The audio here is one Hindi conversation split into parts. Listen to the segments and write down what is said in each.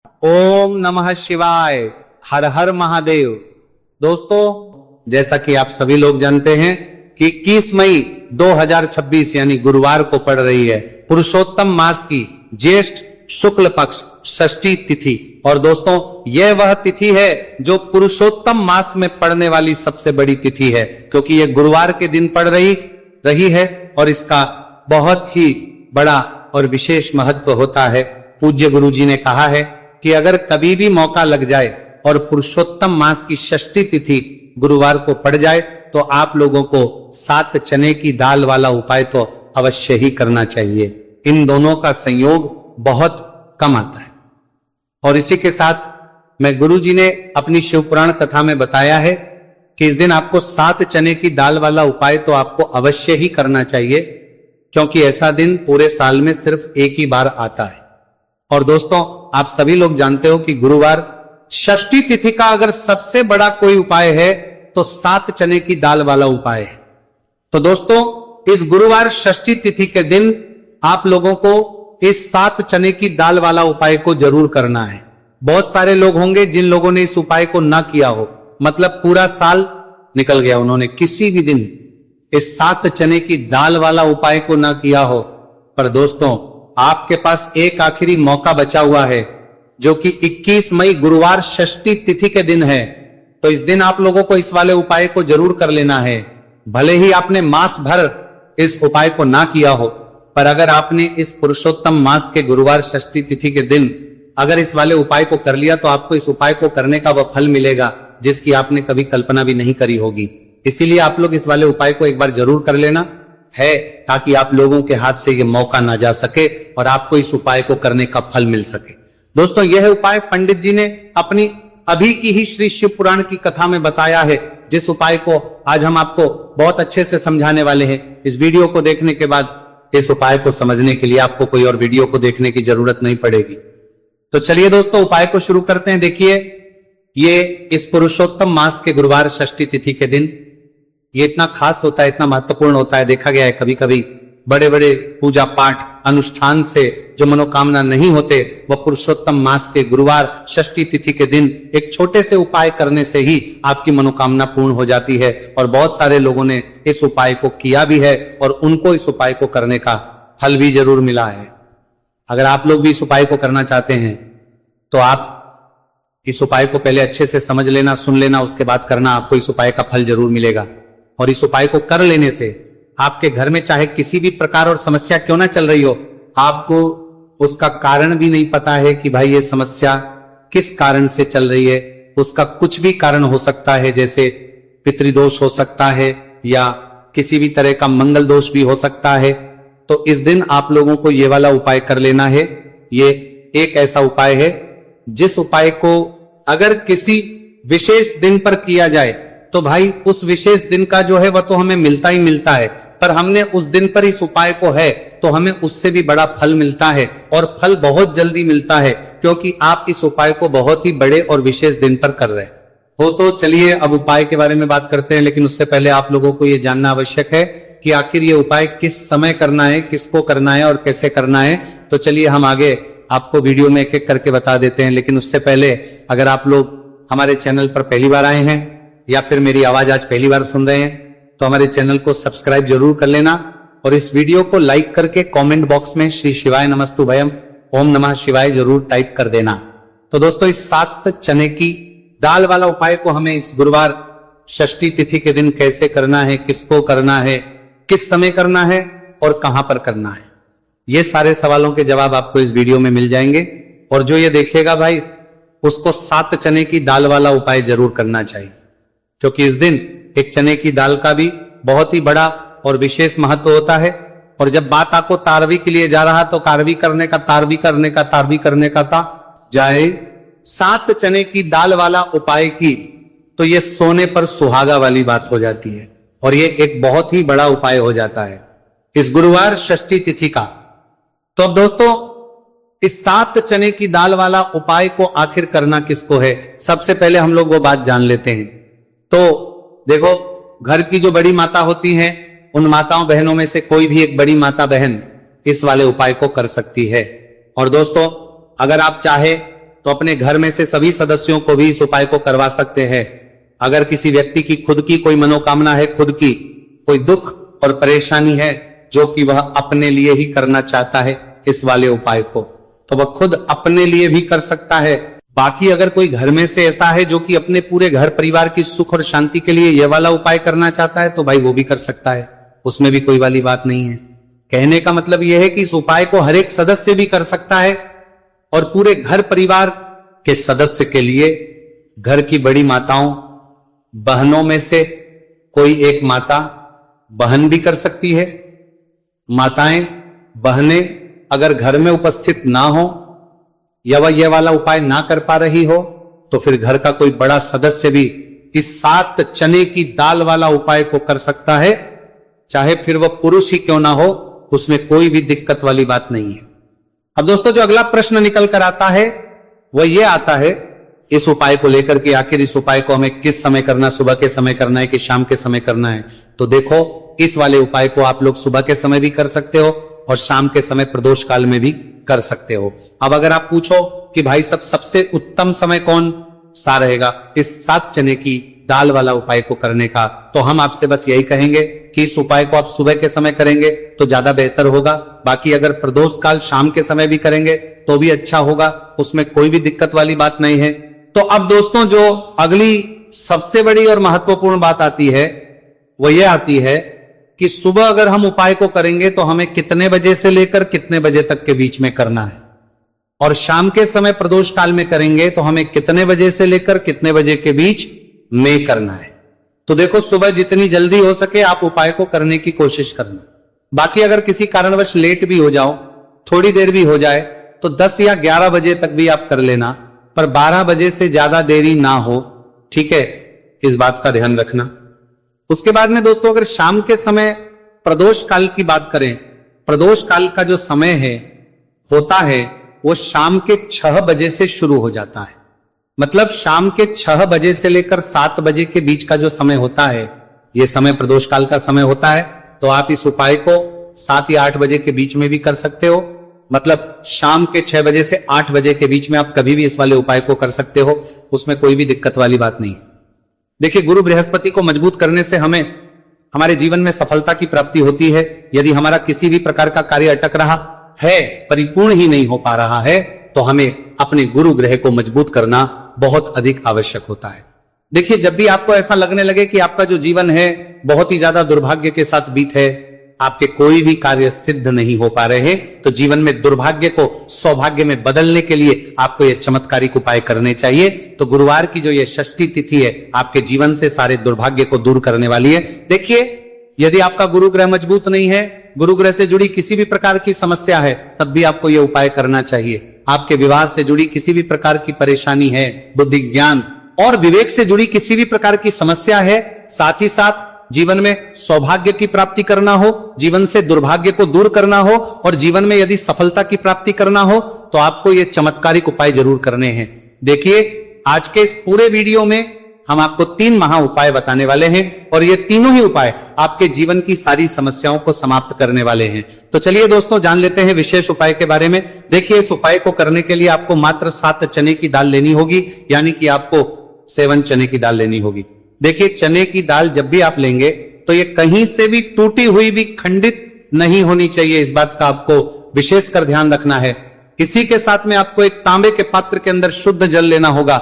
ओम नमः शिवाय, हर हर महादेव। दोस्तों, जैसा कि आप सभी लोग जानते हैं कि 21 मई 2026 यानी गुरुवार को पड़ रही है पुरुषोत्तम मास की ज्येष्ठ शुक्ल पक्ष षष्ठी तिथि। और दोस्तों, यह वह तिथि है जो पुरुषोत्तम मास में पड़ने वाली सबसे बड़ी तिथि है, क्योंकि यह गुरुवार के दिन पड़ रही है और इसका बहुत ही बड़ा और विशेष महत्व होता है। पूज्य गुरु जी ने कहा है कि अगर कभी भी मौका लग जाए और पुरुषोत्तम मास की षष्ठी तिथि गुरुवार को पड़ जाए तो आप लोगों को 7 चने की दाल वाला उपाय तो अवश्य ही करना चाहिए। इन दोनों का संयोग बहुत कम आता है। और इसी के साथ मैं गुरु जी ने अपनी शिव पुराण कथा में बताया है कि इस दिन आपको 7 चने की दाल वाला उपाय तो आपको अवश्य ही करना चाहिए, क्योंकि ऐसा दिन पूरे साल में सिर्फ एक ही बार आता है। और दोस्तों, आप सभी लोग जानते हो कि गुरुवार षष्ठी तिथि का अगर सबसे बड़ा कोई उपाय है तो 7 चने की दाल वाला उपाय है। तो दोस्तों, इस गुरुवार षष्ठी तिथि के दिन आप लोगों को इस 7 चने की दाल वाला उपाय को जरूर करना है। बहुत सारे लोग होंगे जिन लोगों ने इस उपाय को ना किया हो, मतलब पूरा साल निकल गया, उन्होंने किसी भी दिन इस 7 चने की दाल वाला उपाय को ना किया हो। पर दोस्तों, आपके पास एक आखिरी मौका बचा हुआ है, जो कि 21 मई गुरुवार षष्ठी तिथि के दिन है। तो इस दिन आप लोगों को इस वाले उपाय को जरूर कर लेना है। भले ही आपने मास भर इस उपाय को ना किया हो, पर अगर आपने इस पुरुषोत्तम मास के गुरुवार षष्ठी तिथि के दिन अगर इस वाले उपाय को कर लिया तो आपको इस उपाय को करने का वह फल मिलेगा जिसकी आपने कभी कल्पना भी नहीं करी होगी। इसीलिए आप लोग इस वाले उपाय को एक बार जरूर कर लेना है, ताकि आप लोगों के हाथ से ये मौका ना जा सके और आपको इस उपाय को करने का फल मिल सके। दोस्तों, यह उपाय पंडित जी ने अपनी अभी की ही श्री शिव पुराण की कथा में बताया है, जिस उपाय को आज हम आपको बहुत अच्छे से समझाने वाले हैं। इस वीडियो को देखने के बाद इस उपाय को समझने के लिए आपको कोई और वीडियो को देखने की जरूरत नहीं पड़ेगी। तो चलिए दोस्तों, उपाय को शुरू करते हैं। देखिए, ये इस पुरुषोत्तम मास के गुरुवार षष्ठी तिथि के दिन ये इतना खास होता है, इतना महत्वपूर्ण होता है। देखा गया है कभी कभी बड़े बड़े पूजा पाठ अनुष्ठान से जो मनोकामना नहीं होते, वह पुरुषोत्तम मास के गुरुवार षष्ठी तिथि के दिन एक छोटे से उपाय करने से ही आपकी मनोकामना पूर्ण हो जाती है। और बहुत सारे लोगों ने इस उपाय को किया भी है और उनको इस उपाय को करने का फल भी जरूर मिला है। अगर आप लोग भी इस उपाय को करना चाहते हैं तो आप इस उपाय को पहले अच्छे से समझ लेना, सुन लेना, उसके बाद करना। आपको इस उपाय का फल जरूर मिलेगा। और इस उपाय को कर लेने से आपके घर में चाहे किसी भी प्रकार और समस्या क्यों ना चल रही हो, आपको उसका कारण भी नहीं पता है कि भाई ये समस्या किस कारण से चल रही है। उसका कुछ भी कारण हो सकता है, जैसे पितृदोष हो सकता है या किसी भी तरह का मंगल दोष भी हो सकता है। तो इस दिन आप लोगों को ये वाला उपाय कर लेना है। ये एक ऐसा उपाय है जिस उपाय को अगर किसी विशेष दिन पर किया जाए तो भाई उस विशेष दिन का जो है वह तो हमें मिलता ही मिलता है, पर हमने उस दिन पर इस उपाय को है तो हमें उससे भी बड़ा फल मिलता है, और फल बहुत जल्दी मिलता है, क्योंकि आप इस उपाय को बहुत ही बड़े और विशेष दिन पर कर रहे हो। तो चलिए अब उपाय के बारे में बात करते हैं, लेकिन उससे पहले आप लोगों को यह जानना आवश्यक है कि आखिर ये उपाय किस समय करना है, किसको करना है और कैसे करना है। तो चलिए हम आगे आपको वीडियो में एक एक करके बता देते हैं। लेकिन उससे पहले अगर आप लोग हमारे चैनल पर पहली बार आए हैं या फिर मेरी आवाज आज पहली बार सुन रहे हैं तो हमारे चैनल को सब्सक्राइब जरूर कर लेना, और इस वीडियो को लाइक करके कमेंट बॉक्स में श्री शिवाय नमस्तुभयम ओम नमः शिवाय जरूर टाइप कर देना। तो दोस्तों, इस 7 चने की दाल वाला उपाय को हमें इस गुरुवार षष्ठी तिथि के दिन कैसे करना है, किसको करना है, किस समय करना है और कहां पर करना है, ये सारे सवालों के जवाब आपको इस वीडियो में मिल जाएंगे। और जो ये देखेगा भाई, उसको 7 चने की दाल वाला उपाय जरूर करना चाहिए, क्योंकि इस दिन एक चने की दाल का भी बहुत ही बड़ा और विशेष महत्व होता है। और जब बात आपको तारवी के लिए जा रहा तो तारवी करने का था जाए 7 चने की दाल वाला उपाय की, तो ये सोने पर सुहागा वाली बात हो जाती है और ये एक बहुत ही बड़ा उपाय हो जाता है इस गुरुवार षष्ठी तिथि का। तो अब दोस्तों, इस 7 चने की दाल वाला उपाय को आखिर करना किसको है, सबसे पहले हम लोग वो बात जान लेते हैं। तो देखो, घर की जो बड़ी माता होती हैं, उन माताओं बहनों में से कोई भी एक बड़ी माता बहन इस वाले उपाय को कर सकती है। और दोस्तों, अगर आप चाहे तो अपने घर में से सभी सदस्यों को भी इस उपाय को करवा सकते हैं। अगर किसी व्यक्ति की खुद की कोई मनोकामना है, खुद की कोई दुख और परेशानी है जो कि वह अपने लिए ही करना चाहता है इस वाले उपाय को, तो वह खुद अपने लिए भी कर सकता है। बाकी अगर कोई घर में से ऐसा है जो कि अपने पूरे घर परिवार की सुख और शांति के लिए यह वाला उपाय करना चाहता है, तो भाई वो भी कर सकता है, उसमें भी कोई वाली बात नहीं है। कहने का मतलब यह है कि इस उपाय को हर एक सदस्य भी कर सकता है और पूरे घर परिवार के सदस्य के लिए घर की बड़ी माताओं, बहनों में से कोई एक माता, बहन भी कर सकती है। माताएं, बहनें अगर घर में उपस्थित ना हो या वह यह वाला उपाय ना कर पा रही हो, तो फिर घर का कोई बड़ा सदस्य भी इस 7 चने की दाल वाला उपाय को कर सकता है, चाहे फिर वह पुरुष ही क्यों ना हो, उसमें कोई भी दिक्कत वाली बात नहीं है। अब दोस्तों, जो अगला प्रश्न निकल कर आता है वह यह आता है इस उपाय को लेकर के, आखिर इस उपाय को हमें किस समय करना, सुबह के समय करना है कि शाम के समय करना है। तो देखो, इस वाले उपाय को आप लोग सुबह के समय भी कर सकते हो और शाम के समय प्रदोष काल में भी कर सकते हो। अब अगर आप पूछो कि भाई सबसे उत्तम समय कौन सा रहेगा इस 7 चने की दाल वाला उपाय को करने का, तो हम आपसे बस यही कहेंगे कि इस उपाय को आप सुबह के समय करेंगे तो ज्यादा बेहतर होगा। बाकी अगर प्रदोष काल शाम के समय भी करेंगे तो भी अच्छा होगा, उसमें कोई भी दिक्कत वाली बात नहीं है। तो अब दोस्तों, जो अगली सबसे बड़ी और महत्वपूर्ण बात आती है वो ये आती है कि सुबह अगर हम उपाय को करेंगे तो हमें कितने बजे से लेकर कितने बजे तक के बीच में करना है, और शाम के समय प्रदोष काल में करेंगे तो हमें कितने बजे से लेकर कितने बजे के बीच में करना है। तो देखो, सुबह जितनी जल्दी हो सके आप उपाय को करने की कोशिश करना। बाकी अगर किसी कारणवश लेट भी हो जाओ, थोड़ी देर भी हो जाए, तो 10 या 11 बजे तक भी आप कर लेना, पर 12 बजे से ज्यादा देरी ना हो, ठीक है, इस बात का ध्यान रखना। उसके बाद में दोस्तों, अगर शाम के समय प्रदोष काल की बात करें, प्रदोष काल का जो समय है होता है वो शाम के 6 बजे से शुरू हो जाता है। मतलब शाम के 6 बजे से लेकर 7 बजे के बीच का जो समय होता है, ये समय प्रदोष काल का समय होता है। तो आप इस उपाय को 7 या 8 बजे के बीच में भी कर सकते हो। मतलब शाम के 6 बजे से 8 बजे के बीच में आप कभी भी इस वाले उपाय को कर सकते हो, उसमें कोई भी दिक्कत वाली बात नहीं। देखिए, गुरु बृहस्पति को मजबूत करने से हमें हमारे जीवन में सफलता की प्राप्ति होती है। यदि हमारा किसी भी प्रकार का कार्य अटक रहा है, परिपूर्ण ही नहीं हो पा रहा है, तो हमें अपने गुरु ग्रह को मजबूत करना बहुत अधिक आवश्यक होता है। देखिए, जब भी आपको ऐसा लगने लगे कि आपका जो जीवन है बहुत ही ज्यादा दुर्भाग्य के साथ बीत है, आपके कोई भी कार्य सिद्ध नहीं हो पा रहे हैं, तो जीवन में दुर्भाग्य को सौभाग्य में बदलने के लिए आपको ये चमत्कारिक उपाय करने चाहिए। तो गुरुवार की जो ये षष्ठी तिथि है आपके जीवन से सारे दुर्भाग्य को दूर करने वाली है। देखिए, यदि आपका गुरु ग्रह मजबूत नहीं है, गुरु ग्रह से जुड़ी किसी भी प्रकार की समस्या है, तब भी आपको यह उपाय करना चाहिए। आपके विवाह से जुड़ी किसी भी प्रकार की परेशानी है, बुद्धि ज्ञान और विवेक से जुड़ी किसी भी प्रकार की समस्या है, साथ ही साथ जीवन में सौभाग्य की प्राप्ति करना हो, जीवन से दुर्भाग्य को दूर करना हो और जीवन में यदि सफलता की प्राप्ति करना हो, तो आपको ये चमत्कारिक उपाय जरूर करने हैं। देखिए, आज के इस पूरे वीडियो में हम आपको 3 महा उपाय बताने वाले हैं और ये तीनों ही उपाय आपके जीवन की सारी समस्याओं को समाप्त करने वाले हैं। तो चलिए दोस्तों, जान लेते हैं विशेष उपाय के बारे में। देखिए, इस उपाय को करने के लिए आपको मात्र 7 चने की दाल लेनी होगी, यानी कि आपको 7 चने की दाल लेनी होगी। देखिए, चने की दाल जब भी आप लेंगे तो ये कहीं से भी टूटी हुई भी खंडित नहीं होनी चाहिए, इस बात का आपको विशेष कर ध्यान रखना है। इसी के साथ में आपको एक तांबे के पात्र के अंदर शुद्ध जल लेना होगा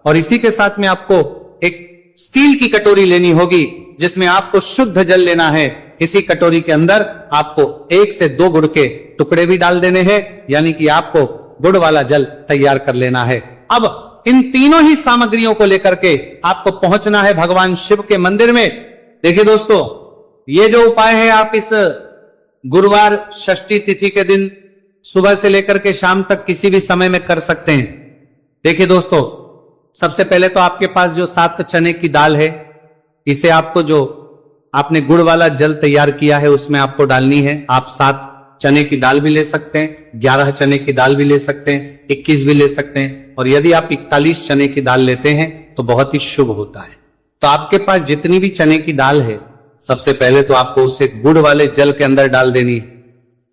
और इसी के साथ में आपको एक स्टील की कटोरी लेनी होगी जिसमें आपको शुद्ध जल लेना है। इसी कटोरी के अंदर आपको 1 से 2 गुड़ के टुकड़े भी डाल देने हैं, यानी कि आपको गुड़ वाला जल तैयार कर लेना है। अब इन तीनों ही सामग्रियों को लेकर के आपको पहुंचना है भगवान शिव के मंदिर में। देखिए दोस्तों, ये जो उपाय है आप इस गुरुवार षष्ठी तिथि के दिन सुबह से लेकर के शाम तक किसी भी समय में कर सकते हैं। देखिए दोस्तों, सबसे पहले तो आपके पास जो 7 चने की दाल है, इसे आपको जो आपने गुड़ वाला जल तैयार किया है उसमें आपको डालनी है। आप 7 चने की दाल भी ले सकते हैं, 11 चने की दाल भी ले सकते हैं, 21 भी ले सकते हैं, और यदि आप 41 चने की दाल लेते हैं तो बहुत ही शुभ होता है। तो आपके पास जितनी भी चने की दाल है, सबसे पहले तो आपको उसे गुड़ वाले जल के अंदर डाल देनी है।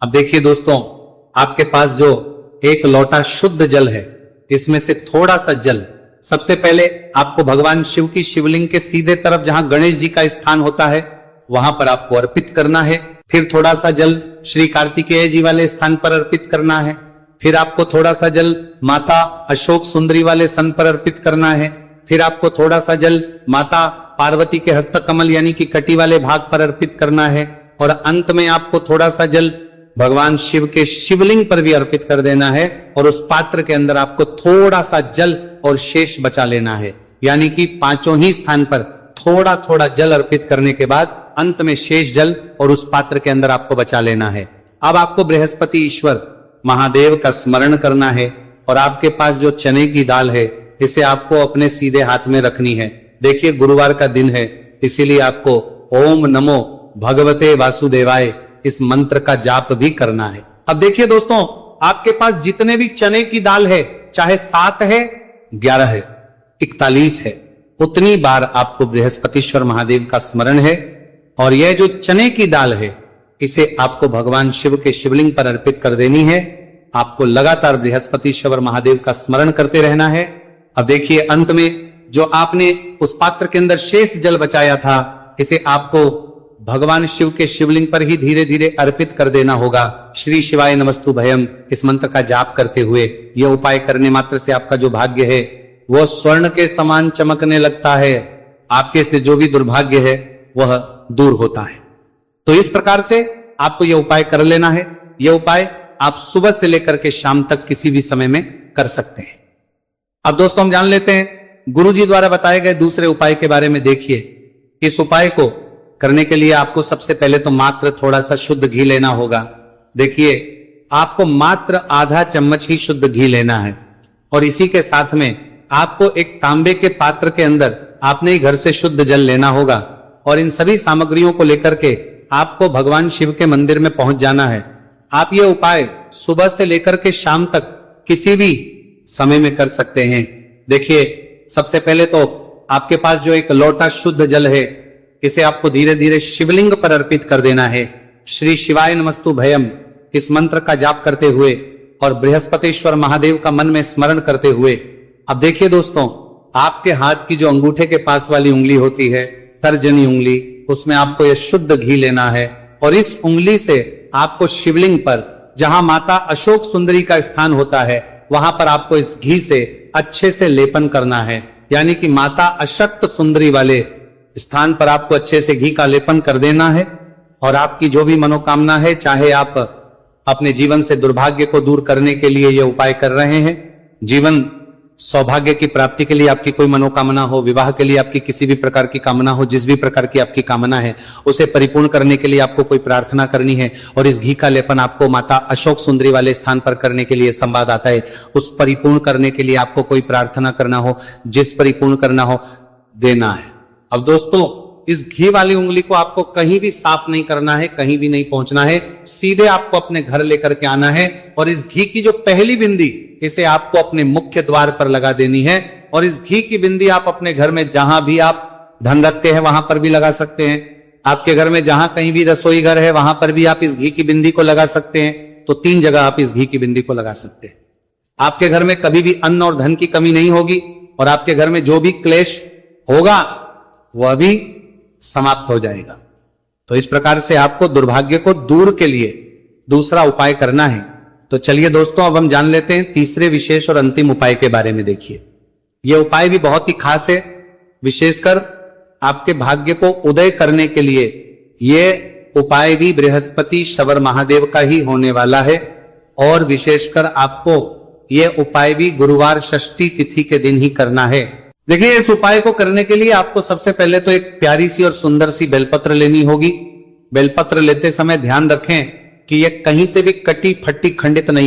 अब देखिए दोस्तों, आपके पास जो 1 लोटा शुद्ध जल है, इसमें से थोड़ा सा जल सबसे पहले आपको भगवान शिव की शिवलिंग के सीधे तरफ जहां गणेश जी का स्थान होता है वहां पर आपको अर्पित करना है। फिर थोड़ा सा जल श्री कार्तिकेय जी वाले स्थान पर अर्पित करना है। फिर आपको थोड़ा सा जल माता अशोक सुंदरी वाले सन पर अर्पित करना है। फिर आपको थोड़ा सा जल माता पार्वती के हस्त कमल यानी कि कटी वाले भाग पर अर्पित करना है। और अंत में आपको थोड़ा सा जल भगवान शिव के शिवलिंग पर भी अर्पित कर देना है। और उस पात्र के अंदर आपको थोड़ा सा जल और शेष बचा लेना है, यानी कि पांचों ही स्थान पर थोड़ा थोड़ा जल अर्पित करने के बाद अंत में शेष जल और उस पात्र के अंदर आपको बचा लेना है। अब आपको बृहस्पति ईश्वर महादेव का स्मरण करना है और आपके पास जो चने की दाल है इसे आपको अपने सीधे हाथ में रखनी है। देखिए गुरुवार का दिन है, इसीलिए आपको ओम नमो भगवते वासुदेवाय इस मंत्र का जाप भी करना है। अब देखिए दोस्तों, आपके पास जितने भी चने की दाल है, चाहे 7 है, 11 है, 41 है, उतनी बार आपको बृहस्पतिश्वर महादेव का स्मरण है। और यह जो चने की दाल है इसे आपको भगवान शिव के शिवलिंग पर अर्पित कर देनी है। आपको लगातार बृहस्पतिश्वर महादेव का स्मरण करते रहना है। अब देखिए अंत में जो आपने उस पात्र के अंदर शेष जल बचाया था इसे आपको भगवान शिव के शिवलिंग पर ही धीरे धीरे अर्पित कर देना होगा। श्री शिवाय नमस्तु भयम इस मंत्र का जाप करते हुए यह उपाय करने मात्र से आपका जो भाग्य है वह स्वर्ण के समान चमकने लगता है। आपके से जो भी दुर्भाग्य है वह दूर होता है। तो इस प्रकार से आपको यह उपाय कर लेना है। यह उपाय आप सुबह से लेकर के शाम तक किसी भी समय में कर सकते हैं। अब दोस्तों हम जान लेते हैं गुरुजी द्वारा बताए गए दूसरे उपाय के बारे में। देखिए इस उपाय को करने के लिए आपको सबसे पहले तो मात्र थोड़ा सा शुद्ध घी लेना होगा। देखिए आपको मात्र आधा चम्मच ही शुद्ध घी लेना है और इसी के साथ में आपको एक तांबे के पात्र के अंदर आपने ही घर से शुद्ध जल लेना होगा। और इन सभी सामग्रियों को लेकर के आपको भगवान शिव के मंदिर में पहुंच जाना है। आप ये उपाय सुबह से लेकर के शाम तक किसी भी समय में कर सकते हैं। देखिए सबसे पहले तो आपके पास जो एक लोटा शुद्ध जल है इसे आपको धीरे धीरे शिवलिंग पर अर्पित कर देना है। श्री शिवाय नमस्तु भयम इस मंत्र का जाप करते हुए और बृहस्पतिश्वर महादेव का मन में स्मरण करते हुए। अब देखिए दोस्तों, आपके हाथ की जो अंगूठे के पास वाली उंगली होती है, तर्जनी उंगली, उसमें आपको यह शुद्ध घी लेना है और इस उंगली से आपको शिवलिंग पर जहां माता अशोक सुंदरी का स्थान होता है वहां पर आपको इस घी से अच्छे से लेपन करना है। यानी कि माता अशक्त सुंदरी वाले स्थान पर आपको अच्छे से घी का लेपन कर देना है। और आपकी जो भी मनोकामना है, चाहे आप अपने जीवन से दुर्भाग्य को दूर करने के लिए यह उपाय कर रहे हैं, जीवन सौभाग्य की प्राप्ति के लिए आपकी कोई मनोकामना हो, विवाह के लिए आपकी किसी भी प्रकार की कामना हो, जिस भी प्रकार की आपकी कामना है उसे परिपूर्ण करने के लिए आपको कोई प्रार्थना करनी है और इस घी का लेपन आपको माता अशोक सुंदरी वाले स्थान पर करने के लिए संवाद आता है। उस परिपूर्ण करने के लिए आपको कोई प्रार्थना करना हो, जिस परिपूर्ण करना हो देना है। अब दोस्तों इस घी वाली उंगली को आपको कहीं भी साफ नहीं करना है, कहीं भी नहीं पहुंचना है, सीधे आपको अपने घर लेकर के आना है और इस घी की जो पहली बिंदी इसे आपको अपने मुख्य द्वार पर लगा देनी है। और इस घी की बिंदी आप अपने घर में जहां भी आप धन रखते हैं वहां पर भी लगा सकते हैं। आपके घर में जहां कहीं भी रसोई घर है वहां पर भी आप इस घी की बिंदी को लगा सकते हैं। तो 3 जगह आप इस घी की बिंदी को लगा सकते हैं। आपके घर में कभी भी अन्न और धन की कमी नहीं होगी और आपके घर में जो भी क्लेश होगा वह भी समाप्त हो जाएगा। तो इस प्रकार से आपको दुर्भाग्य को दूर के लिए दूसरा उपाय करना है। तो चलिए दोस्तों अब हम जान लेते हैं तीसरे विशेष और अंतिम उपाय के बारे में। देखिए यह उपाय भी बहुत ही खास है, विशेषकर आपके भाग्य को उदय करने के लिए यह उपाय भी बृहस्पति शवर महादेव का ही होने वाला है। और विशेषकर आपको यह उपाय भी गुरुवार षष्ठी तिथि के दिन ही करना है। देखिए इस उपाय को करने के लिए आपको सबसे पहले तो एक प्यारी सी और सुंदर सी बेलपत्र लेनी होगी। बेलपत्र लेते समय ध्यान रखें कि यह कहीं से भी कटी फटी खंडित नहीं